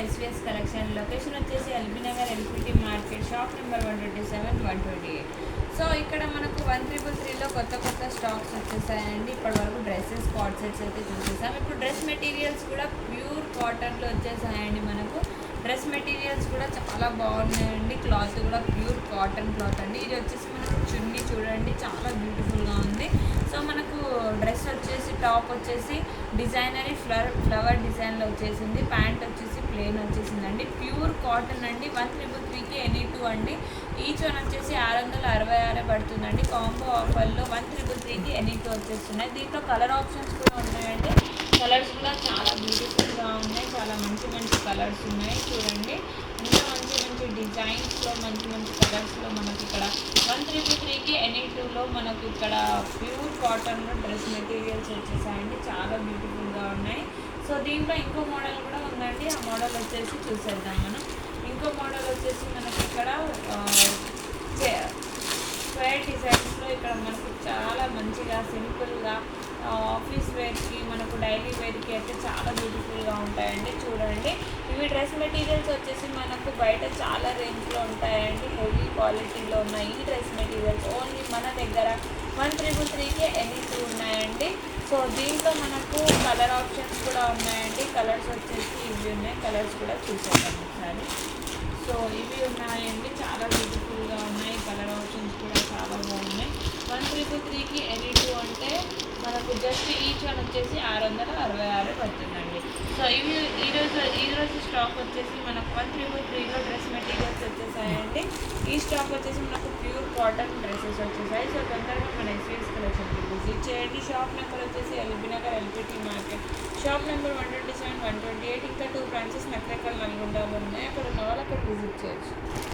SVS collection. Location వచ్చేసి LB Nagar LPT market, shop number 127, 128. So ఇక్కడ మనకు 1333లో కొత్త కొత్త స్టాక్స్ వచ్చేసాయండి. ఇప్పటి వరకు డ్రెస్సెస్, కార్డ్ సెట్స్ అయితే చూసేసాం. ఇప్పుడు డ్రెస్ మెటీరియల్స్ కూడా ప్యూర్ కాటన్లో వచ్చేసాయండి. మనకు డ్రెస్ మెటీరియల్స్ కూడా చాలా బాగున్నాయండి. క్లాత్ కూడా ప్యూర్ కాటన్ క్లాత్ అండి. ఇది వచ్చేసి మనకు చున్నీ చూడండి, చాలా బ్యూటిఫుల్గా ఉంది. సో మనకు డ్రెస్ వచ్చేసి టాప్ వచ్చేసి డిజైనరీ ఫ్లవర్ డిజైన్లో వచ్చేసింది. ప్యాంట్ వచ్చేసి ప్లెయిన్ వచ్చేసిందండి. ప్యూర్ కాటన్ అండి. 1333కి ఎనీ 2 అండి. ఈచ్ వన్ వచ్చేసి 666 పడుతుందండి. కాంబో ఆఫర్లో 1333కి ఎనీ 2 వచ్చేస్తున్నాయి. దీంట్లో కలర్ ఆప్షన్స్ కూడా ఉన్నాయండి. కలర్స్ కూడా చాలా బ్యూటిఫుల్గా ఉన్నాయి. చాలా మంచి మంచి కలర్స్ ఉన్నాయి చూడండి. ఇంకా మంచి మంచి డిజైన్స్లో మంచి మంచి కలర్స్లో మనకి ఇక్కడ 1333కి ఎనీ 2లో మనకు ఇక్కడ ప్యూర్ కాటన్లో డ్రెస్ మెటీరియల్స్ వచ్చేసాయండి. చాలా బ్యూటిఫుల్గా ఉన్నాయి. సో దీంట్లో ఇంకో మోడల్ కూడా ఉందండి. ఆ మోడల్ వచ్చేసి చూసేద్దాం మనం. ఇంకో మోడల్ వచ్చేసి మనకి ఇక్కడ స్క్వేర్ డిజైన్స్లో ఇక్కడ మనకు చాలా మంచిగా సింపుల్గా ఆఫీస్ వేర్కి, మనకు డైలీ వేర్కి అయితే చాలా బ్యూటిఫుల్గా ఉంటాయండి. చూడండి, ఇవి డ్రెస్ మెటీరియల్స్ వచ్చేసి మనకు బయట చాలా రేంజ్లో ఉంటాయండి. హెవీ క్వాలిటీలో ఉన్నాయి ఈ డ్రెస్ మెటీరియల్స్. ఓన్లీ మన దగ్గర 1333కి ఎనీ 2 ఉన్నాయండి. సో దీంట్లో మనకు కలర్ ఆప్షన్స్ కూడా ఉన్నాయండి. కలర్స్ వచ్చేసి ఇవి ఉన్నాయి. కలర్స్ కూడా చూసేద్దాం ఒకసారి. సో ఇవి ఉన్నాయండి, చాలా బ్యూటిఫుల్గా ఉన్నాయి. కలర్ ఆప్షన్స్ కూడా చాలా బాగున్నాయి. 1333కి ఎనీ 2 అంటే మనకు జస్ట్ ఈచ్ వన్ వచ్చేసి 666 పడుతుందండి. సో ఇవి ఈరోజు స్టాక్ వచ్చేసి మనకు 1333లో డ్రెస్ మెటీరియల్స్ వచ్చేసాయండి. ఈ స్టాక్ వచ్చేసి మనకు ప్యూర్ కాటన్ డ్రెస్సెస్ వచ్చేసాయి. సో తొందరగా మన ఎస్విఎస్ కలెక్షన్కి విజిట్ చేయండి. షాప్ నెంబర్ వచ్చేసి LB Nagar LPT market, shop number 127, 128. ఇంకా 2 బ్రాంచెస్ నకరేకల్, నల్గొండలో ఉన్నాయి. అక్కడ ఉన్న వాళ్ళు అక్కడ విజిట్ చేయొచ్చు.